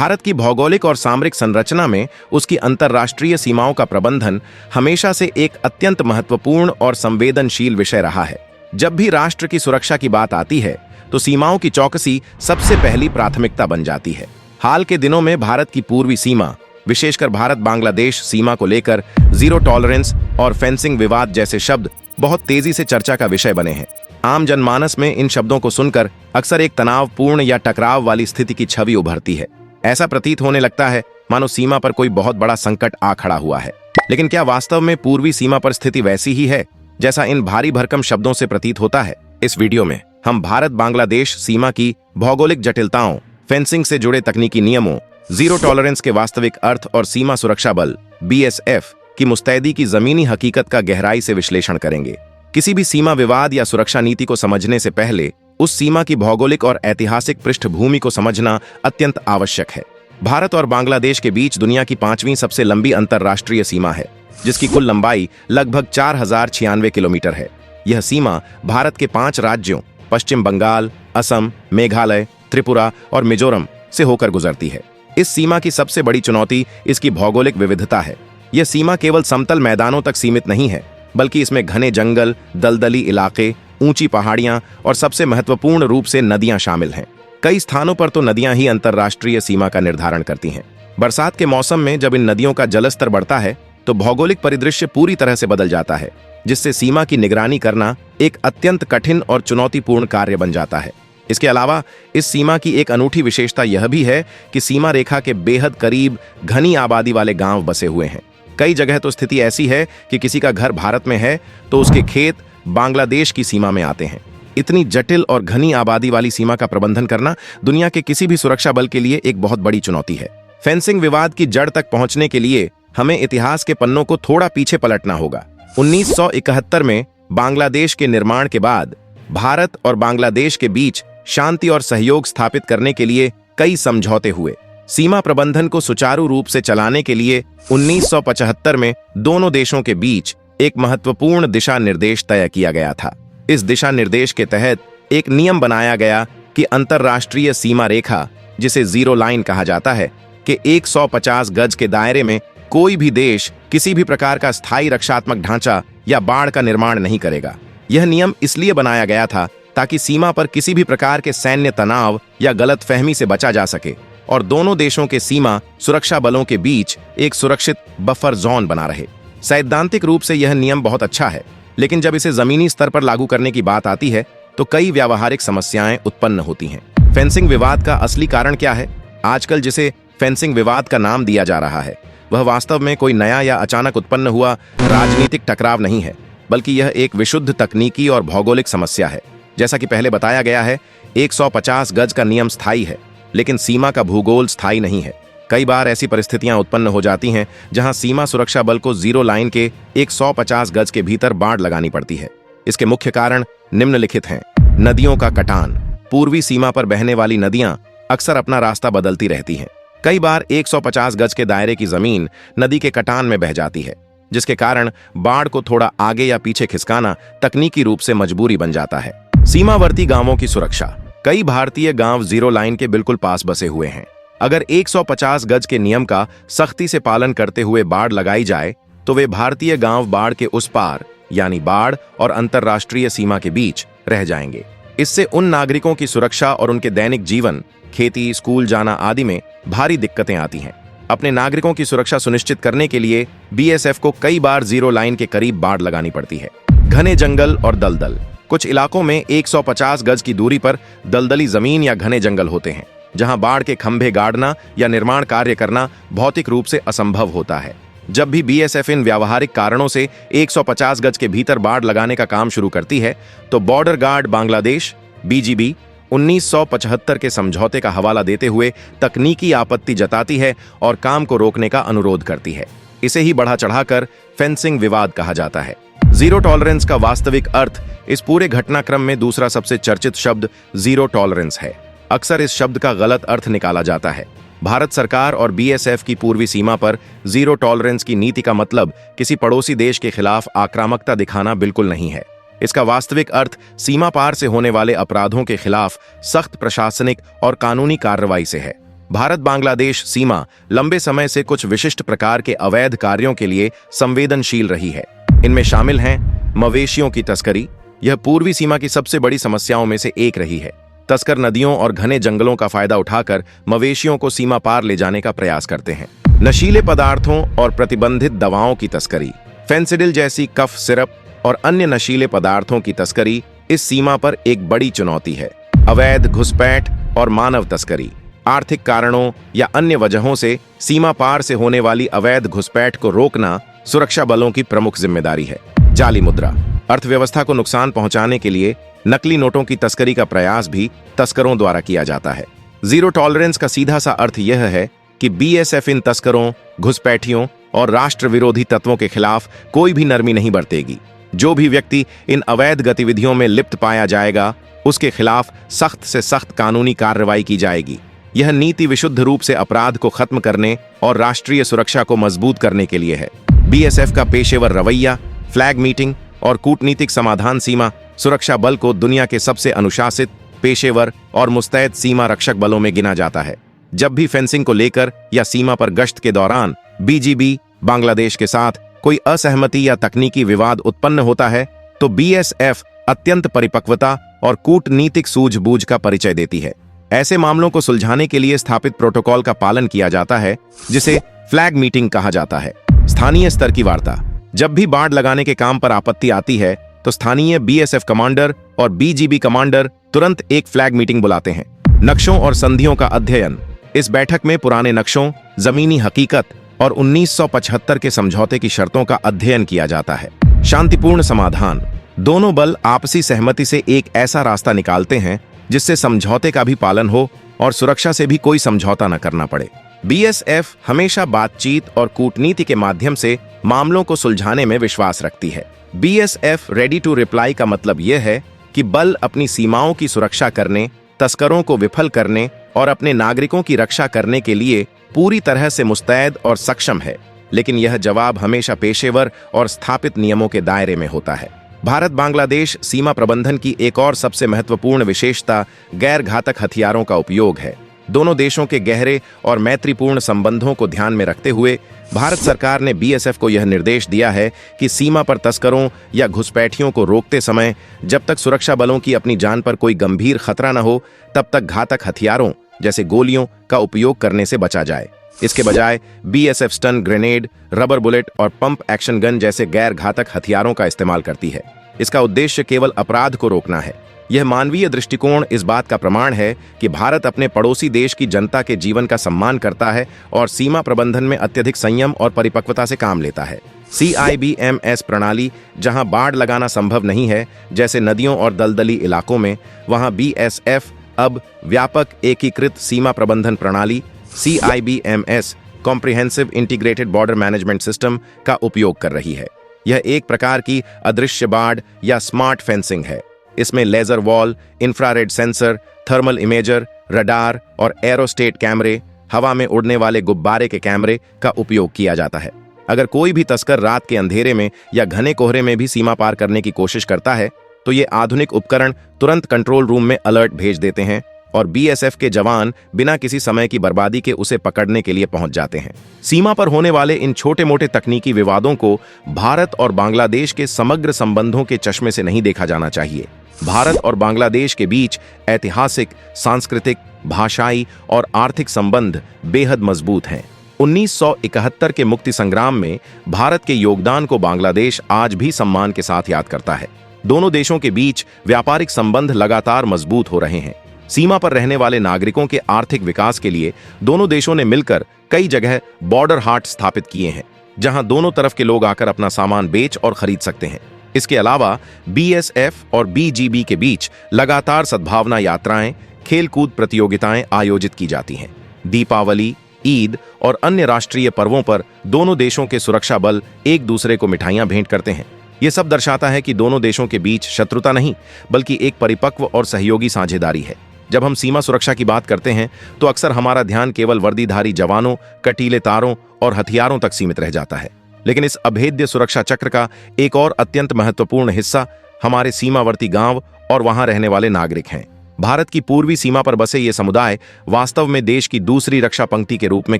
भारत की भौगोलिक और सामरिक संरचना में उसकी अंतर्राष्ट्रीय सीमाओं का प्रबंधन हमेशा से एक अत्यंत महत्वपूर्ण और संवेदनशील विषय रहा है। जब भी राष्ट्र की सुरक्षा की बात आती है तो सीमाओं की चौकसी सबसे पहली प्राथमिकता बन जाती है। हाल के दिनों में भारत की पूर्वी सीमा, विशेषकर भारत बांग्लादेश सीमा को लेकर जीरो टॉलरेंस और फेंसिंग विवाद जैसे शब्द बहुत तेजी से चर्चा का विषय बने हैं। आम जनमानस में इन शब्दों को सुनकर अक्सर एक तनावपूर्ण या टकराव वाली स्थिति की छवि उभरती है। ऐसा प्रतीत होने लगता है मानो सीमा पर कोई बहुत बड़ा संकट आ खड़ा हुआ है। लेकिन क्या वास्तव में पूर्वी सीमा पर स्थिति वैसी ही है जैसा इन भारी भरकम शब्दों से प्रतीत होता है? इस वीडियो में हम भारत बांग्लादेश सीमा की भौगोलिक जटिलताओं, फेंसिंग से जुड़े तकनीकी नियमों, जीरो टॉलरेंस के वास्तविक अर्थ और सीमा सुरक्षा बल BSF की मुस्तैदी की जमीनी हकीकत का गहराई से विश्लेषण करेंगे। किसी भी सीमा विवाद या सुरक्षा नीति को समझने से पहले उस सीमा की भौगोलिक और ऐतिहासिक पृष्ठभूमि को समझना अत्यंत आवश्यक है। भारत और बांग्लादेश के बीच दुनिया की 5वीं सबसे लंबी अंतर्राष्ट्रीय सीमा है, जिसकी कुल लंबाई लगभग 4096 किलोमीटर है। यह सीमा भारत के 5 राज्यों पश्चिम बंगाल, असम, मेघालय, त्रिपुरा और मिजोरम से होकर गुजरती है। इस सीमा की सबसे बड़ी चुनौती इसकी भौगोलिक विविधता है। यह सीमा केवल समतल मैदानों तक सीमित नहीं है, बल्कि इसमें घने जंगल, दलदली इलाके, ऊंची पहाड़ियां और सबसे महत्वपूर्ण रूप से नदियां शामिल हैं। कई स्थानों पर तो नदियां ही अंतर्राष्ट्रीय सीमा का निर्धारण करती हैं। बरसात के मौसम में जब इन नदियों का जलस्तर बढ़ता है तो भौगोलिक परिदृश्य पूरी तरह से बदल जाता है, जिससे सीमा की निगरानी करना एक अत्यंत कठिन और चुनौतीपूर्ण कार्य बन जाता है। इसके अलावा इस सीमा की एक अनूठी विशेषता यह भी है कि सीमा रेखा के बेहद करीब घनी आबादी वाले गांव बसे हुए हैं। कई जगह तो स्थिति ऐसी है कि किसी का घर भारत में है तो उसके खेत बांग्लादेश की सीमा में आते हैं। इतनी जटिल और घनी आबादी वाली सीमा का प्रबंधन करना दुनिया के किसी भी सुरक्षा बल के लिए एक बहुत बड़ी चुनौती है। फेंसिंग विवाद की जड़ तक पहुंचने के लिए हमें इतिहास के पन्नों को थोड़ा पीछे पलटना होगा। 1971 में बांग्लादेश के निर्माण के बाद भारत और बांग्लादेश के बीच शांति और सहयोग स्थापित करने के लिए कई समझौते हुए। सीमा प्रबंधन को सुचारू रूप से चलाने के लिए 1975 में दोनों देशों के बीच एक महत्वपूर्ण दिशा निर्देश तय किया गया था। इस दिशा निर्देश के तहत एक नियम बनाया गया कि अंतर्राष्ट्रीय सीमा रेखा, जिसे जीरो लाइन कहा जाता है, के 150 गज के दायरे में कोई भी देश किसी भी प्रकार का स्थायी रक्षात्मक ढांचा या बाढ़ का निर्माण नहीं करेगा। यह नियम इसलिए बनाया गया था ताकि सीमा पर किसी भी प्रकार के सैन्य तनाव या गलतफहमी से बचा जा सके और दोनों देशों के सीमा सुरक्षा बलों के बीच एक सुरक्षित बफर जोन बना रहे। सैद्धांतिक रूप से यह नियम बहुत अच्छा है, लेकिन जब इसे जमीनी स्तर पर लागू करने की बात आती है तो कई व्यावहारिक समस्याएं उत्पन्न होती हैं। फेंसिंग विवाद का असली कारण क्या है? आजकल जिसे फेंसिंग विवाद का नाम दिया जा रहा है वह वास्तव में कोई नया या अचानक उत्पन्न हुआ राजनीतिक टकराव नहीं है, बल्कि यह एक विशुद्ध तकनीकी और भौगोलिक समस्या है। जैसा कि पहले बताया गया है, 150 गज का नियम स्थायी है, लेकिन सीमा का भूगोल स्थायी नहीं है। कई बार ऐसी परिस्थितियां उत्पन्न हो जाती हैं जहां सीमा सुरक्षा बल को जीरो लाइन के 150 गज के भीतर बाड़ लगानी पड़ती है। इसके मुख्य कारण निम्नलिखित हैं। नदियों का कटान। पूर्वी सीमा पर बहने वाली नदियां अक्सर अपना रास्ता बदलती रहती हैं। कई बार 150 गज के दायरे की जमीन नदी के कटान में बह जाती है, जिसके कारण बाढ़ को थोड़ा आगे या पीछे खिसकाना तकनीकी रूप से मजबूरी बन जाता है। सीमावर्ती गांवों की सुरक्षा। कई भारतीय गांव जीरो लाइन के बिल्कुल पास बसे हुए हैं। अगर 150 गज के नियम का सख्ती से पालन करते हुए बाड़ लगाई जाए तो वे भारतीय गांव बाढ़ के उस पार, यानी बाढ़ और अंतर्राष्ट्रीय सीमा के बीच रह जाएंगे। इससे उन नागरिकों की सुरक्षा और उनके दैनिक जीवन, खेती, स्कूल जाना आदि में भारी दिक्कतें आती हैं। अपने नागरिकों की सुरक्षा सुनिश्चित करने के लिए BSF को कई बार जीरो लाइन के करीब बाड़ लगानी पड़ती है। घने जंगल और दलदल। कुछ इलाकों में 150 गज की दूरी पर दलदली जमीन या घने जंगल होते हैं, जहां बाढ़ के खंभे गाड़ना या निर्माण कार्य करना भौतिक रूप से असंभव होता है। जब भी BSF इन व्यावहारिक कारणों से 150 गज के भीतर बाड़ लगाने का काम शुरू करती है तो बॉर्डर गार्ड बांग्लादेश BGB 1975 के समझौते का हवाला देते हुए तकनीकी आपत्ति जताती है और काम को रोकने का अनुरोध करती है। इसे ही बढ़ा चढ़ाकर फेंसिंग विवाद कहा जाता है। जीरो टॉलरेंस का वास्तविक अर्थ इस पूरे घटनाक्रम में दूसरा सबसे चर्चित शब्द जीरो टॉलरेंस है। अक्सर इस शब्द का गलत अर्थ निकाला जाता है। भारत सरकार और BSF की पूर्वी सीमा पर जीरो टॉलरेंस की नीति का मतलब किसी पड़ोसी देश के खिलाफ आक्रामकता दिखाना बिल्कुल नहीं है। इसका वास्तविक अर्थ सीमा पार से होने वाले अपराधों के खिलाफ सख्त प्रशासनिक और कानूनी कार्रवाई से है। भारत बांग्लादेश सीमा लंबे समय से कुछ विशिष्ट प्रकार के अवैध कार्यों के लिए संवेदनशील रही है। इनमें शामिल हैं मवेशियों की तस्करी। यह पूर्वी सीमा की सबसे बड़ी समस्याओं में से एक रही है। तस्कर नदियों और घने जंगलों का फायदा उठाकर मवेशियों को सीमा पार ले जाने का प्रयास करते हैं। नशीले पदार्थों और प्रतिबंधित दवाओं की तस्करी, फेंसिडिल जैसी कफ सिरप और अन्य नशीले पदार्थों की तस्करी इस सीमा पर एक बड़ी चुनौती है। अवैध घुसपैठ और मानव तस्करी, आर्थिक कारणों या अन्य वजहों से सीमा पार से होने वाली अवैध घुसपैठ को रोकना सुरक्षा बलों की प्रमुख जिम्मेदारी है। जाली मुद्रा, अर्थव्यवस्था को नुकसान पहुंचाने के लिए नकली नोटों की तस्करी का प्रयास भी तस्करों द्वारा किया जाता है। जीरो टॉलरेंस का सीधा सा अर्थ यह है कि बीएसएफ इन तस्करों, घुसपैठियों और राष्ट्र विरोधी तत्वों के खिलाफ कोई भी नरमी नहीं बरतेगी। जो भी व्यक्ति इन अवैध गतिविधियों में लिप्त पाया जाएगा, उसके खिलाफ सख्त से सख्त कानूनी कार्रवाई की जाएगी। यह नीति विशुद्ध रूप से अपराध को खत्म करने और राष्ट्रीय सुरक्षा को मजबूत करने के लिए है। बीएसएफ का पेशेवर रवैया, फ्लैग मीटिंग और कूटनीतिक समाधान सीमा सुरक्षा बल को दुनिया के सबसे अनुशासित, पेशेवर और मुस्तैद सीमा रक्षक बलों में गिना जाता है। जब भी फेंसिंग को लेकर या सीमा पर गश्त के दौरान बीजीबी बांग्लादेश के साथ कोई असहमति या तकनीकी विवाद उत्पन्न होता है, तो बीएसएफ अत्यंत परिपक्वता और कूटनीतिक सूझबूझ का परिचय देती है। ऐसे मामलों को सुलझाने के लिए स्थापित प्रोटोकॉल का पालन किया जाता है, जिसे फ्लैग मीटिंग कहा जाता है। स्थानीय स्तर की वार्ता, जब भी बाड़ लगाने के काम पर आपत्ति आती है, तो स्थानीय बीएसएफ कमांडर और बीजीबी कमांडर तुरंत एक फ्लैग मीटिंग बुलाते हैं। नक्शों और संधियों का अध्ययन, इस बैठक में पुराने नक्शों, जमीनी हकीकत और 1975 के समझौते की शर्तों का अध्ययन किया जाता है। शांतिपूर्ण समाधान, दोनों बल आपसी सहमति से एक ऐसा रास्ता निकालते हैं जिससे समझौते का भी पालन हो और सुरक्षा से भी कोई समझौता न करना पड़े। बीएसएफ हमेशा बातचीत और कूटनीति के माध्यम से मामलों को सुलझाने में विश्वास रखती है। बीएसएफ रेडी टू रिप्लाई का मतलब यह है कि बल अपनी सीमाओं की सुरक्षा करने, तस्करों को विफल करने और अपने नागरिकों की रक्षा करने के लिए पूरी तरह से मुस्तैद और सक्षम है, लेकिन यह जवाब हमेशा पेशेवर और स्थापित नियमों के दायरे में होता है। भारत बांग्लादेश सीमा प्रबंधन की एक और सबसे महत्वपूर्ण विशेषता गैर घातक हथियारों का उपयोग है। दोनों देशों के गहरे और मैत्रीपूर्ण संबंधों को ध्यान में रखते हुए भारत सरकार ने बीएसएफ को यह निर्देश दिया है कि सीमा पर तस्करों या घुसपैठियों को रोकते समय जब तक सुरक्षा बलों की अपनी जान पर कोई गंभीर खतरा न हो, तब तक घातक हथियारों जैसे गोलियों का उपयोग करने से बचा जाए। इसके बजाय BSF stun grenade, rubber bullet और पंप एक्शन गन जैसे गैर घातक हथियारों का इस्तेमाल करती है। इसका उद्देश्य केवल अपराध को रोकना है। यह मानवीय दृष्टिकोण इस बात का प्रमाण है कि भारत अपने पड़ोसी देश की जनता के जीवन का सम्मान करता है और सीमा प्रबंधन में अत्यधिक संयम और परिपक्वता से काम लेता है। CIBMS प्रणाली, जहां बाड़ लगाना संभव नहीं है, जैसे नदियों और दलदली इलाकों में, वहां बीएसएफ अब व्यापक एकीकृत सीमा प्रबंधन प्रणाली CIBMS comprehensive integrated border management system का उपयोग कर रही है। यह एक प्रकार की अदृश्य बाड़ या स्मार्ट फेंसिंग है। इसमें laser wall, infrared sensor, thermal imager, radar और एरोस्टेट कैमरे, हवा में उड़ने वाले गुब्बारे के कैमरे का उपयोग किया जाता है। अगर कोई भी तस्कर रात के अंधेरे में या घने कोहरे में भी सीमा पार करने की कोशिश करता है, तो ये आधुनिक उपकरण तुरंत कंट्रोल रूम में अलर्ट भेज देते हैं और बीएसएफ के जवान बिना किसी समय की बर्बादी के उसे पकड़ने के लिए पहुंच जाते हैं। सीमा पर होने वाले इन छोटे मोटे तकनीकी विवादों को भारत और बांग्लादेश के समग्र संबंधों के चश्मे से नहीं देखा जाना चाहिए। भारत और बांग्लादेश के बीच ऐतिहासिक, सांस्कृतिक, भाषाई और आर्थिक संबंध बेहद मजबूत हैं। 1971 के मुक्ति संग्राम में भारत के योगदान को बांग्लादेश आज भी सम्मान के साथ याद करता है। दोनों देशों के बीच व्यापारिक संबंध लगातार मजबूत हो रहे हैं। सीमा पर रहने वाले नागरिकों के आर्थिक विकास के लिए दोनों देशों ने मिलकर कई जगह बॉर्डर हाट स्थापित किए हैं, जहां दोनों तरफ के लोग आकर अपना सामान बेच और खरीद सकते हैं। इसके अलावा बीएसएफ और बीजीबी के बीच लगातार सद्भावना यात्राएं, खेलकूद प्रतियोगिताएं आयोजित की जाती हैं। दीपावली, ईद और अन्य राष्ट्रीय पर्वों पर दोनों देशों के सुरक्षा बल एक दूसरे को मिठाइयां भेंट करते हैं। यह सब दर्शाता है कि दोनों देशों के बीच शत्रुता नहीं, बल्कि एक परिपक्व और सहयोगी साझेदारी है। जब हम सीमा सुरक्षा की बात करते हैं, तो अक्सर हमारा ध्यान केवल वर्दीधारी जवानों, कटीले तारों और हथियारों तक सीमित रह जाता है। लेकिन इस अभेद्य सुरक्षा चक्र का एक और अत्यंत महत्वपूर्ण हिस्सा हमारे सीमावर्ती गांव और वहां रहने वाले नागरिक हैं। भारत की पूर्वी सीमा पर बसे ये समुदाय वास्तव में देश की दूसरी रक्षा पंक्ति के रूप में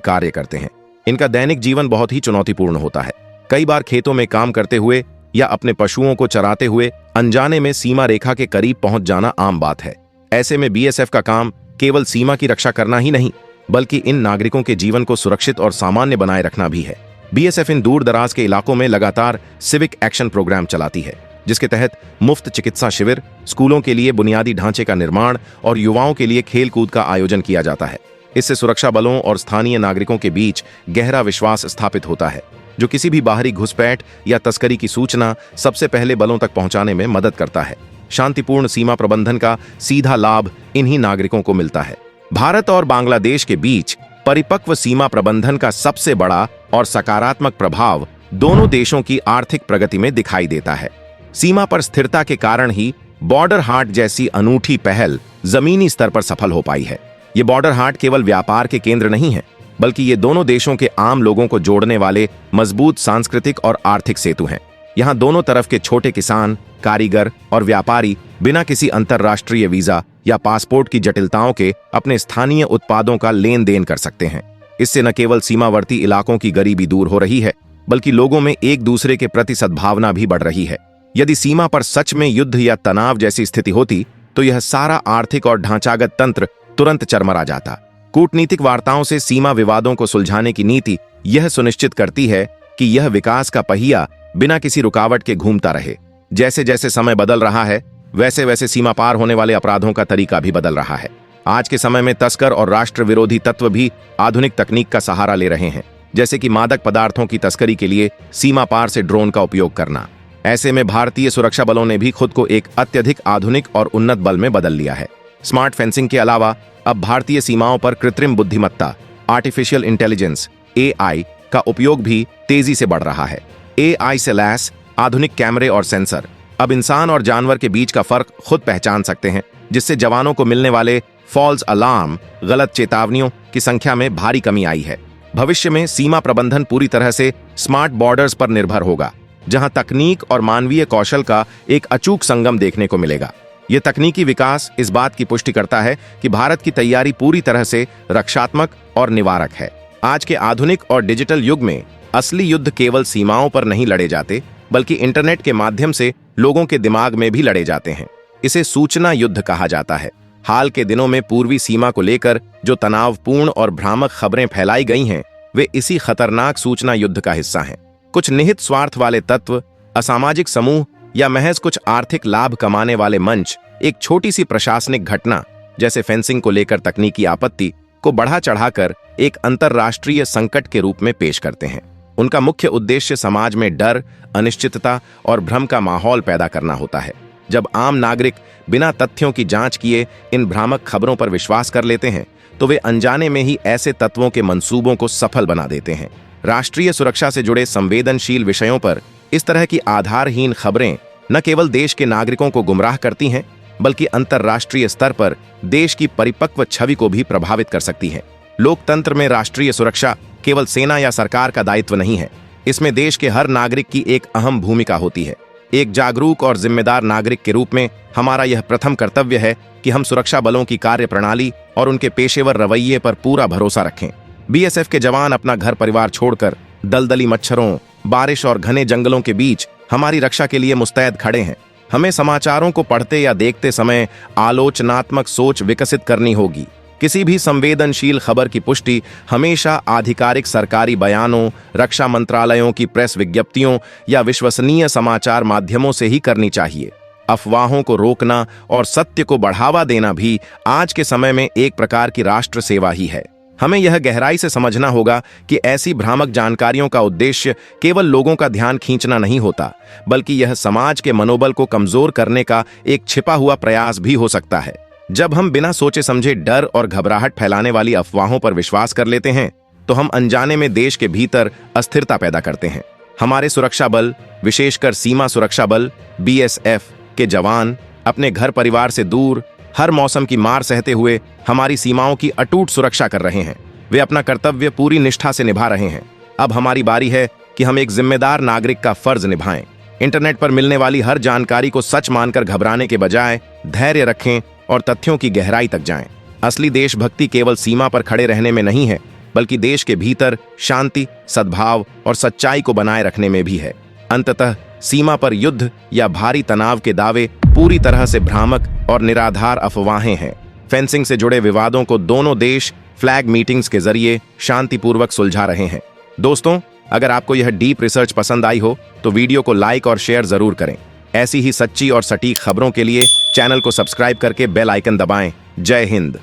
कार्य करते हैं। इनका दैनिक जीवन बहुत ही चुनौतीपूर्ण होता है। कई बार खेतों में काम करते हुए या अपने पशुओं को चराते हुए अनजाने में सीमा रेखा के करीब पहुंच जाना आम बात है। ऐसे में बीएसएफ का काम केवल सीमा की रक्षा करना ही नहीं, बल्कि इन नागरिकों के जीवन को सुरक्षित और सामान्य बनाए रखना भी है। बीएसएफ इन दूर दराज के इलाकों में लगातार सिविक एक्शन प्रोग्राम चलाती है, जिसके तहत मुफ्त चिकित्सा शिविर, स्कूलों के लिए बुनियादी ढांचे का निर्माण और युवाओं के लिए खेल कूद का आयोजन किया जाता है। इससे सुरक्षा बलों और स्थानीय नागरिकों के बीच गहरा विश्वास स्थापित होता है, जो किसी भी बाहरी घुसपैठ या तस्करी की सूचना सबसे पहले बलों तक पहुंचाने में मदद करता है। शांतिपूर्ण सीमा प्रबंधन का सीधा लाभ इन्हीं नागरिकों को मिलता है। भारत और बांग्लादेश के बीच परिपक्व सीमा प्रबंधन का सबसे बड़ा और सकारात्मक प्रभाव दोनों देशों की आर्थिक प्रगति में दिखाई देता है। सीमा पर स्थिरता के कारण ही बॉर्डर हाट जैसी अनूठी पहल जमीनी स्तर पर सफल हो पाई है। ये बॉर्डर हाट केवल व्यापार के केंद्र नहीं है, बल्कि ये दोनों देशों के आम लोगों को जोड़ने वाले मजबूत सांस्कृतिक और आर्थिक सेतु हैं। यहाँ दोनों तरफ के छोटे किसान, कारीगर और व्यापारी बिना किसी अंतर्राष्ट्रीय वीजा या पासपोर्ट की जटिलताओं के अपने स्थानीय उत्पादों का लेन देन कर सकते हैं। इससे न केवल सीमावर्ती इलाकों की गरीबी दूर हो रही है, बल्कि लोगों में एक दूसरे के प्रति सद्भावना भी बढ़ रही है। यदि सीमा पर सच में युद्ध या तनाव जैसी स्थिति होती, तो यह सारा आर्थिक और ढांचागत तंत्र तुरंत चरमरा जाता। कूटनीतिक वार्ताओं से सीमा विवादों को सुलझाने की नीति यह सुनिश्चित करती है कि यह विकास का पहिया बिना किसी रुकावट के घूमता रहे। जैसे जैसे समय बदल रहा है, वैसे वैसे सीमा पार होने वाले अपराधों का तरीका भी बदल रहा है। आज के समय में तस्कर और राष्ट्र विरोधी तत्व भी आधुनिक तकनीक का सहारा ले रहे हैं, जैसे कि मादक पदार्थों की तस्करी के लिए सीमा पार से ड्रोन का उपयोग करना। ऐसे में भारतीय सुरक्षा बलों ने भी खुद को एक अत्यधिक आधुनिक और उन्नत बल में बदल लिया है। स्मार्ट फेंसिंग के अलावा अब भारतीय सीमाओं पर कृत्रिम बुद्धिमत्ता, आर्टिफिशियल इंटेलिजेंस (AI) का उपयोग भी तेजी से बढ़ रहा है। AI से लैस आधुनिक कैमरे और सेंसर अब इंसान और जानवर के बीच का फर्क खुद पहचान सकते हैं, जिससे जवानों को मिलने वाले फॉल्स अलार्म, गलत चेतावनियों की संख्या में भारी कमी आई है। भविष्य में सीमा प्रबंधन पूरी तरह से स्मार्ट बॉर्डर्स पर निर्भर होगा, जहां तकनीक और मानवीय कौशल का एक अचूक संगम देखने को मिलेगा। यह तकनीकी विकास इस बात की पुष्टि करता है कि भारत की तैयारी पूरी तरह से रक्षात्मक और निवारक है। आज के आधुनिक और डिजिटल युग में असली युद्ध केवल सीमाओं पर नहीं लड़े जाते, बल्कि इंटरनेट के माध्यम से लोगों के दिमाग में भी लड़े जाते हैं। इसे सूचना युद्ध कहा जाता है। हाल के दिनों में पूर्वी सीमा को लेकर जो तनावपूर्ण और भ्रामक खबरें फैलाई गई हैं, वे इसी खतरनाक सूचना युद्ध का हिस्सा हैं। कुछ निहित स्वार्थ वाले तत्व, असामाजिक समूह या महज कुछ आर्थिक लाभ कमाने वाले मंच एक छोटी सी प्रशासनिक घटना जैसे फेंसिंग को लेकर तकनीकी आपत्ति को बढ़ा चढ़ाकर एक अंतर्राष्ट्रीय संकट के रूप में पेश करते हैं। उनका मुख्य उद्देश्य समाज में डर, अनिश्चितता और भ्रम का माहौल पैदा करना होता है। जब आम नागरिक बिना तथ्यों की जांच किए इन भ्रामक खबरों पर विश्वास कर लेते हैं, तो वे अनजाने में ही ऐसे तत्वों के मंसूबों को सफल बना देते हैं। राष्ट्रीय सुरक्षा से जुड़े संवेदनशील विषयों पर इस तरह की आधारहीन खबरें न केवल देश के नागरिकों को गुमराह करती हैं, बल्कि अंतर्राष्ट्रीय स्तर पर देश की परिपक्व छवि को भी प्रभावित कर सकती हैं। लोकतंत्र में राष्ट्रीय सुरक्षा केवल सेना या सरकार का दायित्व नहीं है। इसमें देश के हर नागरिक की एक अहम भूमिका होती है। एक जागरूक और जिम्मेदार नागरिक के रूप में हमारा यह प्रथम कर्तव्य है कि हम सुरक्षा बलों की कार्यप्रणाली और उनके पेशेवर रवैये पर पूरा भरोसा रखें। बीएसएफ के जवान अपना घर परिवार छोड़कर दलदली मच्छरों, बारिश और घने जंगलों के बीच हमारी रक्षा के लिए मुस्तैद खड़े हैं। हमें समाचारों को पढ़ते या देखते समय आलोचनात्मक सोच विकसित करनी होगी। किसी भी संवेदनशील खबर की पुष्टि हमेशा आधिकारिक सरकारी बयानों, रक्षा मंत्रालयों की प्रेस विज्ञप्तियों या विश्वसनीय समाचार माध्यमों से ही करनी चाहिए। अफवाहों को रोकना और सत्य को बढ़ावा देना भी आज के समय में एक प्रकार की राष्ट्र सेवा ही है। हमें यह गहराई से समझना होगा कि ऐसी भ्रामक जानकारियों का उद्देश्य केवल लोगों का ध्यान खींचना नहीं होता, बल्कि यह समाज के मनोबल को कमजोर करने का एक छिपा हुआ प्रयास भी हो सकता है। जब हम बिना सोचे समझे डर और घबराहट फैलाने वाली अफवाहों पर विश्वास कर लेते हैं, तो हम अनजाने में देश के भीतर अस्थिरता पैदा करते हैं। हमारे सुरक्षा बल, विशेषकर सीमा सुरक्षा बल (BSF) के जवान अपने घर परिवार से दूर हर मौसम की मार सहते हुए हमारी सीमाओं की अटूट सुरक्षा कर रहे हैं। वे अपना कर्तव्य पूरी निष्ठा से निभा रहे हैं। अब हमारी बारी है कि हम एक जिम्मेदार नागरिक का फर्ज निभाएं। इंटरनेट पर मिलने वाली हर जानकारी को सच मानकर घबराने के बजाय धैर्य रखें और तथ्यों की गहराई तक जाएं। असली देशभक्ति केवल सीमा पर खड़े रहने में नहीं है, बल्कि देश के भीतर शांति, सद्भाव और सच्चाई को बनाए रखने में भी है। अंततः सीमा पर युद्ध या भारी तनाव के दावे पूरी तरह से भ्रामक और निराधार अफवाहें हैं। फेंसिंग से जुड़े विवादों को दोनों देश फ्लैग मीटिंग्स के जरिए शांतिपूर्वक सुलझा रहे हैं। दोस्तों, अगर आपको यह डीप रिसर्च पसंद आई हो तो वीडियो को लाइक और शेयर जरूर करें। ऐसी ही सच्ची और सटीक खबरों के लिए चैनल को सब्सक्राइब करके बेल आइकन दबाएं। जय हिंद।